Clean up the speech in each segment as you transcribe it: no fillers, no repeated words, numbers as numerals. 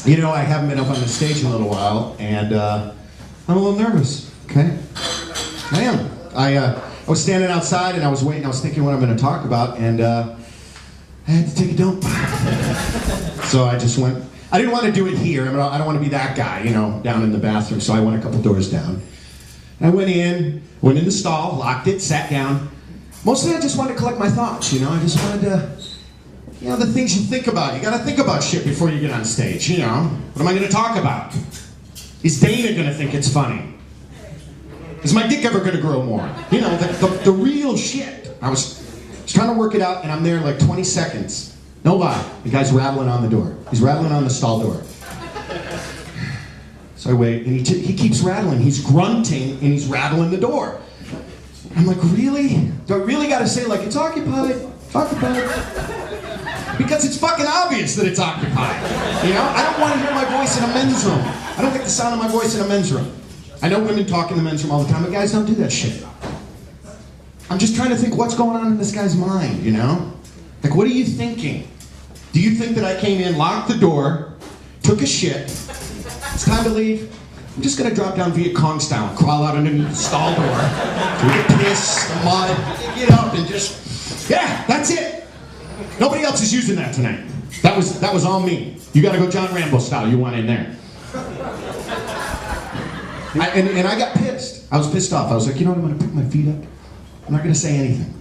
You know, I haven't been up on the stage in a little while, and I'm a little nervous, okay? I am. I was standing outside, and I was waiting, I was thinking what I'm going to talk about, and I had to take a dump. So I just went, I didn't want to do it here. I mean, I don't want to be that guy, you know, down in the bathroom, so I went a couple doors down. I went in the stall, locked it, sat down. Mostly I just wanted to collect my thoughts, you know? I just wanted to, you know, the things you think about. You gotta think about shit before you get on stage, you know? What am I gonna talk about? Is Dana gonna think it's funny? Is my dick ever gonna grow more? You know, the real shit. I was trying to work it out, and I'm there like 20 seconds. No lie, the guy's rattling on the door. He's rattling on the stall door. So I wait, and he keeps rattling. He's grunting, and he's rattling the door. I'm like, really? Do I really gotta say, like, it's occupied? It's occupied? Because it's fucking obvious that it's occupied. You know? I don't want to hear my voice in a men's room. I don't like the sound of my voice in a men's room. I know women talk in the men's room all the time, but guys don't do that shit. I'm just trying to think what's going on in this guy's mind, you know? Like, what are you thinking? Do you think that I came in, locked the door, took a shit, it's time to leave? I'm just gonna drop down Viet Cong style, crawl out underneath the stall door, through the piss, the mud, get up and just, yeah, that's it. Nobody else is using that tonight. That was all me. You gotta go John Rambo style, you want in there. And I got pissed. I was pissed off. I was like, you know what, I'm gonna pick my feet up. I'm not gonna say anything.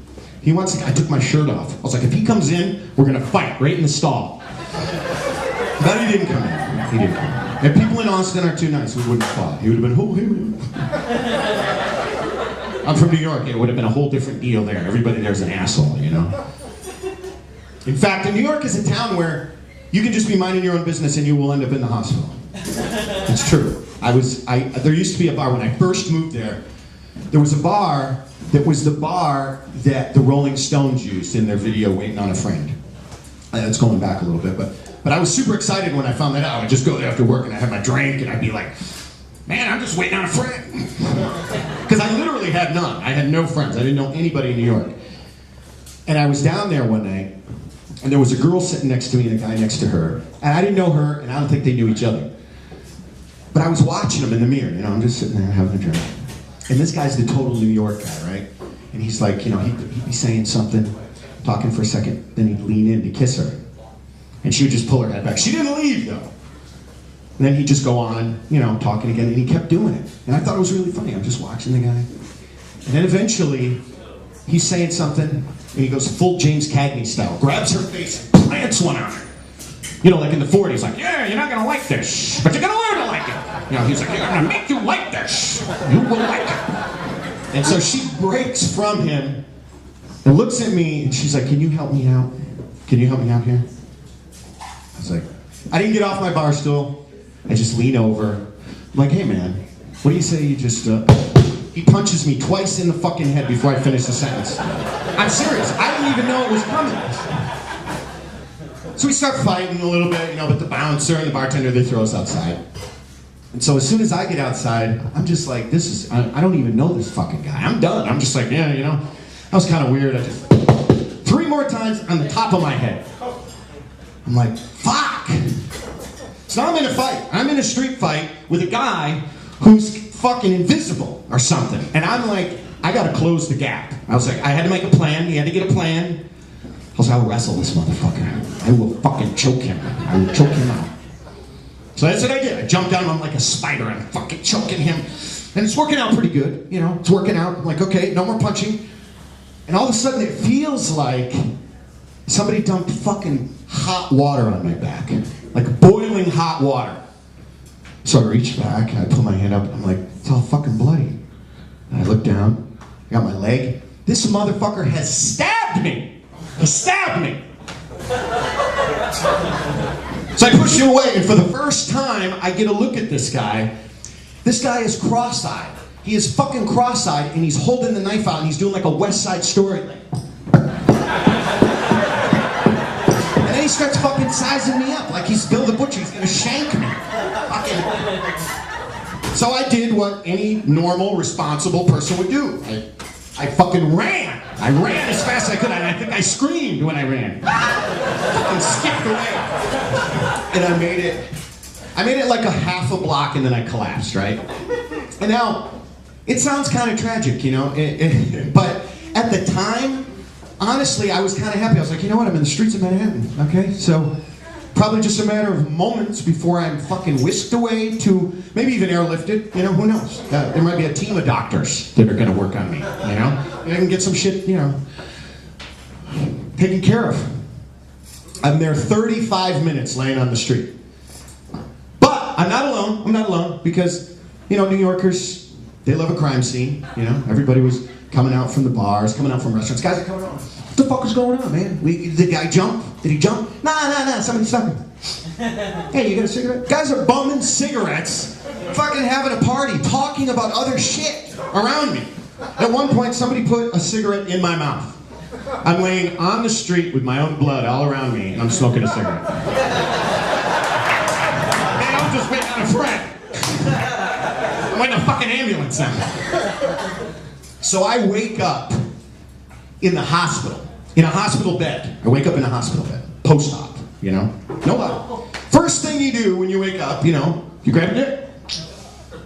I took my shirt off. I was like, if he comes in, we're gonna fight right in the stall. But he didn't come in. He didn't come in. If people in Austin are too nice, we wouldn't have fought. He would have been, oh, hey, I'm from New York. It would have been a whole different deal there. Everybody there's an asshole, you know? In fact, New York is a town where you can just be minding your own business and you will end up in the hospital. It's true. There used to be a bar when I first moved there. There was a bar that was the bar that the Rolling Stones used in their video Waiting on a Friend. It's going back a little bit, but I was super excited when I found that out. I'd just go there after work and I'd have my drink and I'd be like, man, I'm just waiting on a friend. Because I literally had none. I had no friends. I didn't know anybody in New York. And I was down there one night and there was a girl sitting next to me and a guy next to her. And I didn't know her and I don't think they knew each other. But I was watching them in the mirror, you know, I'm just sitting there having a drink. And this guy's the total New York guy, right? And he's like, you know, he'd be saying something, talking for a second, then he'd lean in to kiss her. And she would just pull her head back. She didn't leave, though. And then he'd just go on, you know, talking again, and he kept doing it. And I thought it was really funny. I'm just watching the guy. And then eventually, he's saying something, and he goes full James Cagney style, grabs her face, and plants one on her. You know, like in the 40s, like, yeah, you're not going to like this, but you're going to learn to like it. You know, he's like, I'm going to make you like this. You will like it. And so she breaks from him and looks at me, and she's like, can you help me out? Can you help me out here? I was like, I didn't get off my bar stool. I just lean over. I'm like, hey man, what do you say you just, he punches me twice in the fucking head before I finish the sentence. I'm serious, I didn't even know it was coming. So we start fighting a little bit, you know, but the bouncer and the bartender, they throw us outside. And so as soon as I get outside, I'm just like, I don't even know this fucking guy. I'm done. I'm just like, yeah, you know, that was kind of weird. I just, 3 more times on the top of my head. I'm like, fuck! So now I'm in a fight. I'm in a street fight with a guy who's fucking invisible or something. And I'm like, I gotta close the gap. I was like, I had to make a plan. He had to get a plan. I was like, I'll wrestle this motherfucker. I will fucking choke him. I will choke him out. So that's what I did. I jumped down, I'm like a spider. I'm fucking choking him. And it's working out pretty good, you know. It's working out. I'm like, okay, no more punching. And all of a sudden it feels like somebody dumped fucking hot water on my back. Like boiling hot water. So I reach back, I put my hand up, I'm like, it's all fucking bloody. And I look down, I got my leg. This motherfucker has stabbed me. He stabbed me. So I push him away, and for the first time, I get a look at this guy. This guy is cross-eyed. He is fucking cross-eyed, and he's holding the knife out, and he's doing like a West Side Story thing. And then he starts fucking sizing me up, like he's Bill the Butcher. He's gonna shank me. Fucking. So I did what any normal, responsible person would do. I fucking ran. I ran as fast as I could, and I think I screamed when I ran. Fucking skipped away. And I made it I made it like a half a block and then I collapsed, right? And now, it sounds kind of tragic, you know, but at the time, honestly, I was kind of happy. I was like, you know what, I'm in the streets of Manhattan, okay? So, probably just a matter of moments before I'm fucking whisked away to, maybe even airlifted, you know, who knows? There might be a team of doctors that are gonna work on me, you know? And I can get some shit, you know, taken care of. I'm there 35 minutes laying on the street. But I'm not alone, because, you know, New Yorkers, they love a crime scene, you know? Everybody was coming out from the bars, coming out from restaurants. Guys are coming on. What the fuck is going on, man? Did the guy jump? Did he jump? Nah, somebody stuck him. Hey, you got a cigarette? Guys are bumming cigarettes, fucking having a party, talking about other shit around me. At one point, somebody put a cigarette in my mouth. I'm laying on the street with my own blood all around me, and I'm smoking a cigarette. Man, I'm just waiting on a friend. I'm waiting on a fucking ambulance now. So I wake up in the hospital, in a hospital bed. I wake up in a hospital bed, post-op, you know? Nobody. First thing you do when you wake up, you know, you grab your dick.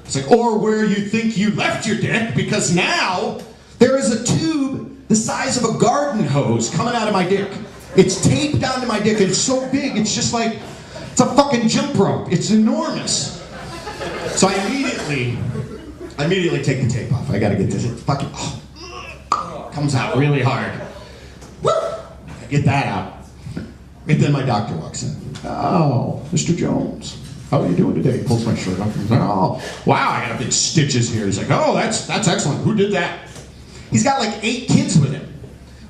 It's like, or where you think you left your dick, because now there is a tube the size of a garden hose coming out of my dick. It's taped onto my dick, and it's so big, it's just like, it's a fucking jump rope. It's enormous. So I immediately take the tape off. I gotta get this. It fucking comes out really hard. I get that out. And then my doctor walks in. Oh, Mr. Jones, how are you doing today? He pulls my shirt up and he's like, oh, wow, I got big stitches here. He's like, oh, that's excellent. Who did that? He's got like 8 kids with him.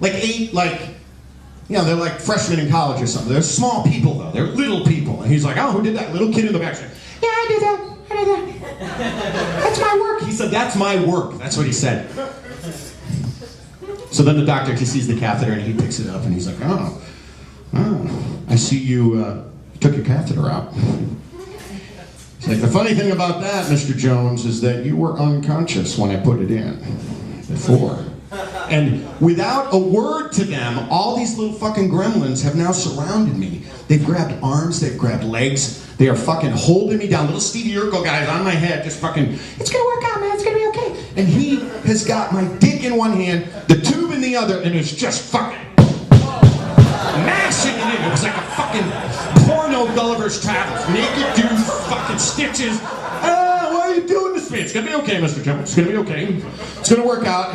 Like 8, like, you know, they're like freshmen in college or something. They're small people though. They're little people. And he's like, oh, who did that? Little kid in the back said, yeah, I did that. That's my work. He said, that's my work. That's what he said. So then the doctor, he sees the catheter and he picks it up and he's like, oh, I see you took your catheter out. He's like, the funny thing about that, Mr. Jones, is that you were unconscious when I put it in before. And without a word to them, all these little fucking gremlins have now surrounded me. They've grabbed arms, they've grabbed legs, they are fucking holding me down. Little Stevie Urkel guys on my head, just fucking, it's gonna work out, man, it's gonna be okay. And he has got my dick in one hand, the tube in the other, and it's just fucking mashing it in. It was like a fucking porno Gulliver's Travels. Naked dudes, fucking stitches. Why are you doing this to me? It's gonna be okay, Mr. Jones. It's gonna be okay. It's gonna work out.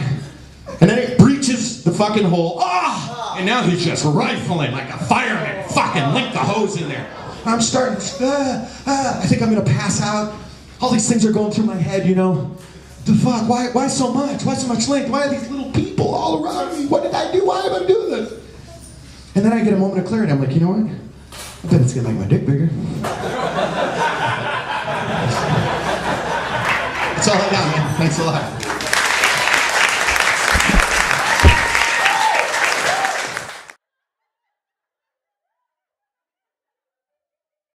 And then it breaches the fucking hole. And now he's just rifling like a fireman. Fucking link the hose in there. I'm starting to, I think I'm gonna pass out. All these things are going through my head, you know. The fuck, why so much? Why so much length? Why are these little people all around me? What did I do? Why am I doing this? And then I get a moment of clarity. I'm like, you know what? I bet it's gonna make my dick bigger. That's all I got, man. Thanks a lot.